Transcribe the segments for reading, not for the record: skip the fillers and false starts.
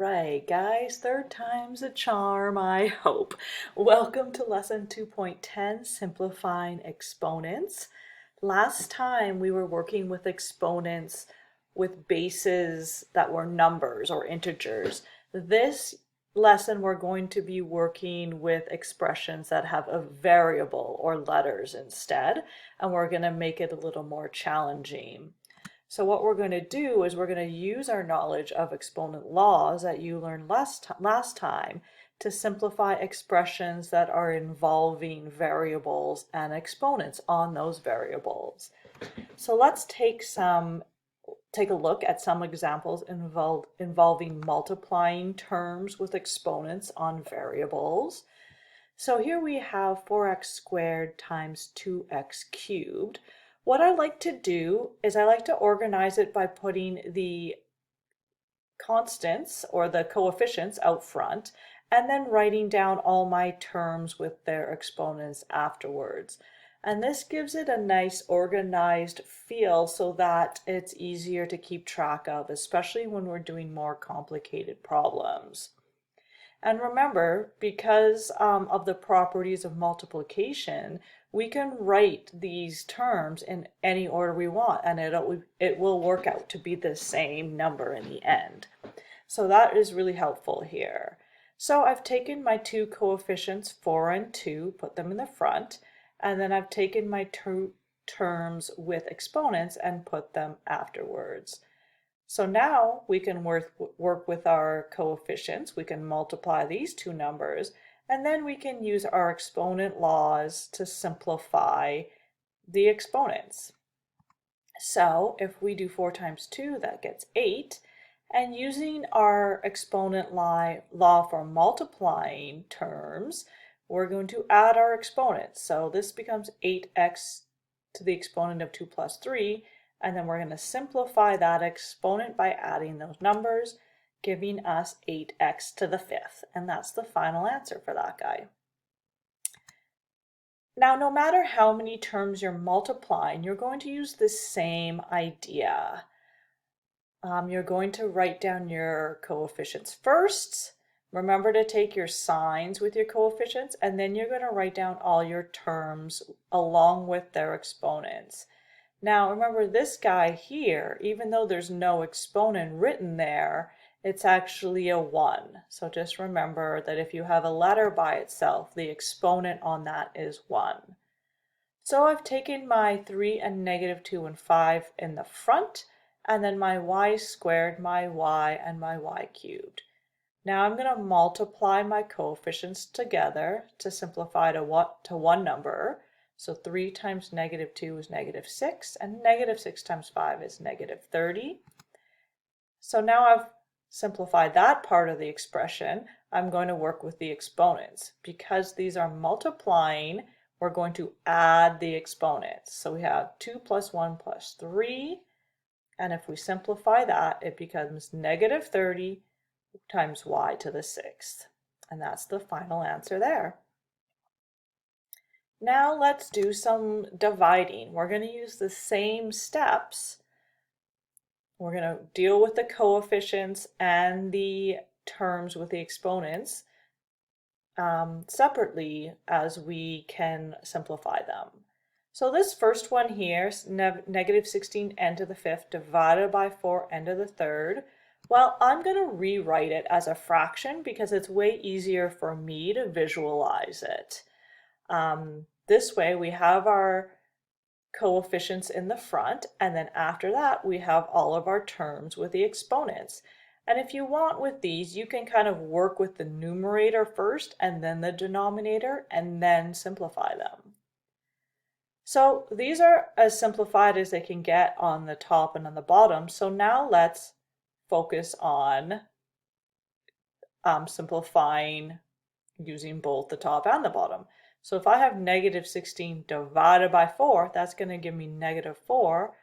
right, guys, third time's a charm, I hope. Welcome to lesson 2.10, Simplifying Exponents. Last time we were working with exponents with bases that were numbers or integers. This lesson we're going to be working with expressions that have a variable or letters instead, and we're going to make it a little more challenging. So what we're going to do is we're going to use our knowledge of exponent laws that you learned last time to simplify expressions that are involving variables and exponents on those variables. So let's take a look at some examples involving multiplying terms with exponents on variables. So here we have 4x squared times 2x cubed. What I like to do is I like to organize it by putting the constants or the coefficients out front and then writing down all my terms with their exponents afterwards. And this gives it a nice organized feel so that it's easier to keep track of, especially when we're doing more complicated problems. And remember, because of the properties of multiplication, we can write these terms in any order we want, and it will work out to be the same number in the end. So that is really helpful here. So I've taken my two coefficients, 4 and 2, put them in the front, and then I've taken my two terms with exponents and put them afterwards. So now we can work with our coefficients. We can multiply these two numbers, and then we can use our exponent laws to simplify the exponents. So if we do 4 times 2, that gets 8. And using our exponent law for multiplying terms, we're going to add our exponents. So this becomes 8x to the exponent of 2 plus 3. And then we're going to simplify that exponent by adding those numbers, giving us 8x to the 5th. And that's the final answer for that guy. Now, no matter how many terms you're multiplying, you're going to use the same idea. You're going to write down your coefficients first. Remember to take your signs with your coefficients, and then you're going to write down all your terms along with their exponents. Now remember, this guy here, even though there's no exponent written there, it's actually a 1. So just remember that if you have a letter by itself, the exponent on that is 1. So I've taken my 3 and negative 2 and 5 in the front, and then my y squared, my y, and my y cubed. Now I'm going to multiply my coefficients together to simplify to one number. So 3 times negative 2 is negative 6, and negative 6 times 5 is negative 30. So now I've simplified that part of the expression. I'm going to work with the exponents. Because these are multiplying, we're going to add the exponents. So we have 2 plus 1 plus 3, and if we simplify that, it becomes negative 30 times y to the 6th. And that's the final answer there. Now let's do some dividing. We're going to use the same steps. We're going to deal with the coefficients and the terms with the exponents separately as we can simplify them. So this first one here, negative 16n to the 5th divided by 4n to the 3rd. Well, I'm going to rewrite it as a fraction because it's way easier for me to visualize it. This way we have our coefficients in the front, and then after that we have all of our terms with the exponents. And if you want with these, you can kind of work with the numerator first and then the denominator and then simplify them. So these are as simplified as they can get on the top and on the bottom. So now let's focus on simplifying using both the top and the bottom. So if I have negative 16 divided by 4, that's going to give me negative 4.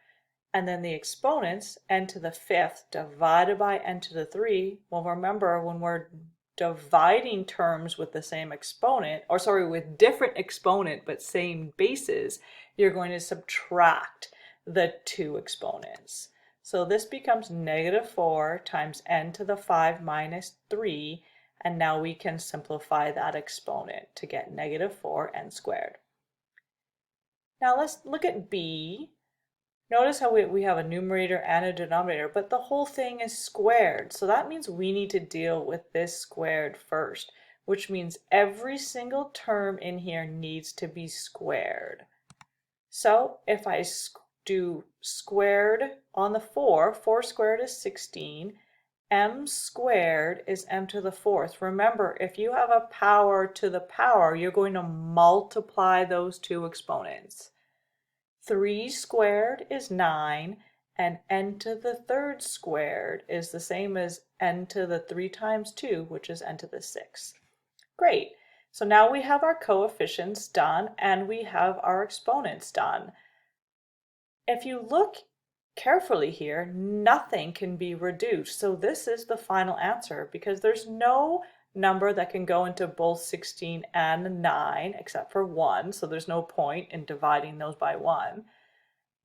And then the exponents, n to the 5th divided by n to the 3. Well, remember, when we're dividing terms with the same exponent, or sorry, with different exponent but same bases, you're going to subtract the two exponents. So this becomes negative 4 times n to the 5 minus 3, and now we can simplify that exponent to get negative 4n squared. Now let's look at b. Notice how we have a numerator and a denominator, but the whole thing is squared. So that means we need to deal with this squared first, which means every single term in here needs to be squared. So if I do squared on the 4, 4 squared is 16, m squared is m to the 4th. Remember, if you have a power to the power, you're going to multiply those two exponents. 3 squared is 9, and n to the 3rd squared is the same as n to the 3 times 2, which is n to the 6th. Great. So now we have our coefficients done, and we have our exponents done. If you look carefully here, nothing can be reduced. So this is the final answer because there's no number that can go into both 16 and 9 except for 1, so there's no point in dividing those by 1.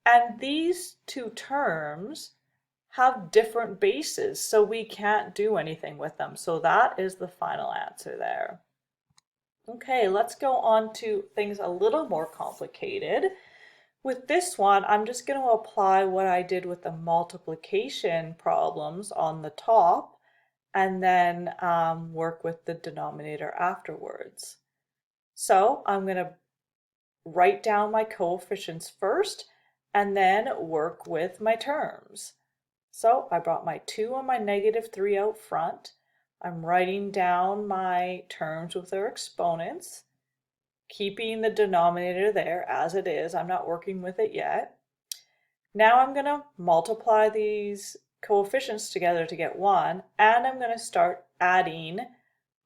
And these two terms have different bases, so we can't do anything with them. So that is the final answer there. Okay, let's go on to things a little more complicated. With this one, I'm just going to apply what I did with the multiplication problems on the top and then work with the denominator afterwards. So I'm going to write down my coefficients first and then work with my terms. So I brought my 2 and my negative 3 out front. I'm writing down my terms with their exponents, keeping the denominator there as it is. I'm not working with it yet. Now I'm going to multiply these coefficients together to get 1, and I'm going to start adding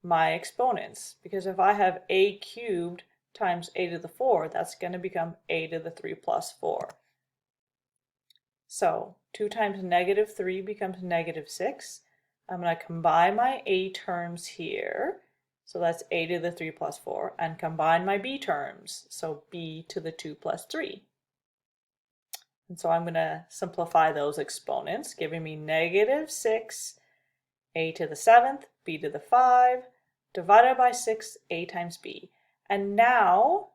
my exponents, because if I have a cubed times a to the 4, that's going to become a to the 3 plus 4. So 2 times negative 3 becomes negative 6. I'm going to combine my a terms here. So that's a to the 3 plus 4, and combine my b terms, so b to the 2 plus 3. And so I'm going to simplify those exponents, giving me negative 6, a to the 7th, b to the 5, divided by 6, a times b. And now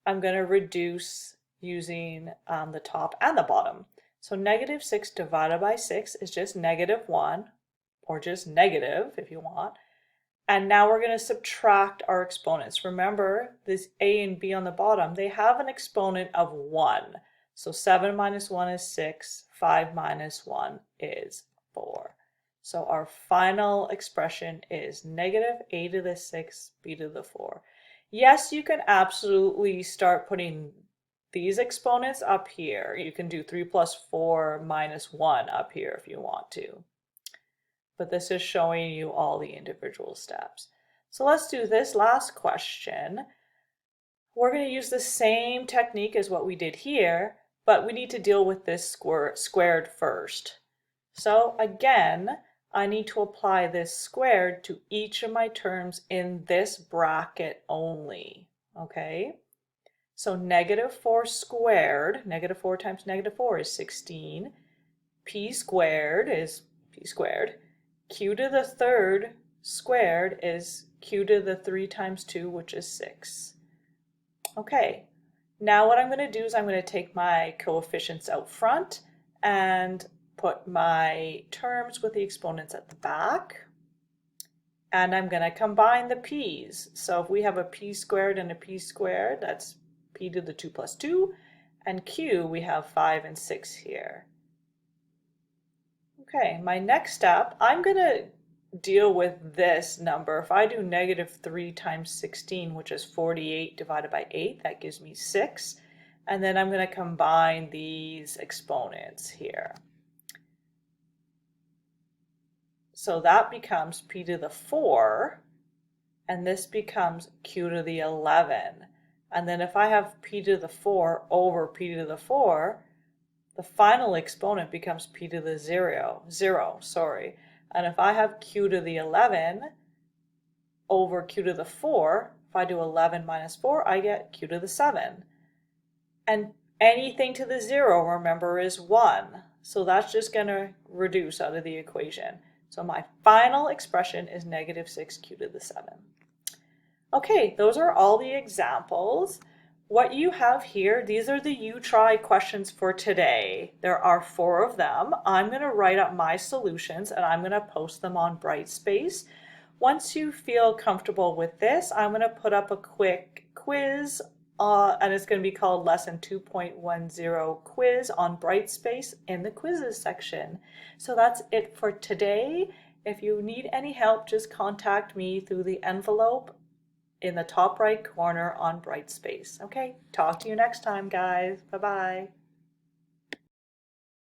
I'm going to reduce using the top and the bottom. So negative 6 divided by 6 is just negative 1, or just negative if you want. And now we're going to subtract our exponents. Remember, this a and b on the bottom, they have an exponent of 1. So 7 minus 1 is 6, 5 minus 1 is 4. So our final expression is negative a to the 6, b to the 4. Yes, you can absolutely start putting these exponents up here. You can do 3 plus 4 minus 1 up here if you want to. But this is showing you all the individual steps. So let's do this last question. We're going to use the same technique as what we did here, but we need to deal with this squared first. So again, I need to apply this squared to each of my terms in this bracket only. Okay? So negative 4 squared, negative 4 times negative 4 is 16. P squared is p squared. Q to the 3rd squared is q to the 3 times 2, which is 6. Okay, now what I'm going to do is I'm going to take my coefficients out front and put my terms with the exponents at the back. And I'm going to combine the p's. So if we have a p squared and a p squared, that's p to the 2 plus 2. And q, we have 5 and 6 here. Okay, my next step, I'm going to deal with this number. If I do negative 3 times 16, which is 48 divided by 8, that gives me 6. And then I'm going to combine these exponents here. So that becomes p to the 4, and this becomes q to the 11. And then if I have p to the 4 over p to the 4, the final exponent becomes p to the 0. And if I have q to the 11 over q to the 4, if I do 11 minus 4, I get q to the 7. And anything to the 0, remember, is 1. So that's just going to reduce out of the equation. So my final expression is negative 6q to the 7. Okay, those are all the examples. What you have here, these are the you try questions for today. There are 4 of them. I'm going to write up my solutions and I'm going to post them on Brightspace. Once you feel comfortable with this, I'm going to put up a quick quiz and it's going to be called Lesson 2.10 Quiz on Brightspace in the quizzes section. So that's it for today. If you need any help, just contact me through the envelope in the top right corner on Brightspace. Okay, talk to you next time, guys. Bye-bye.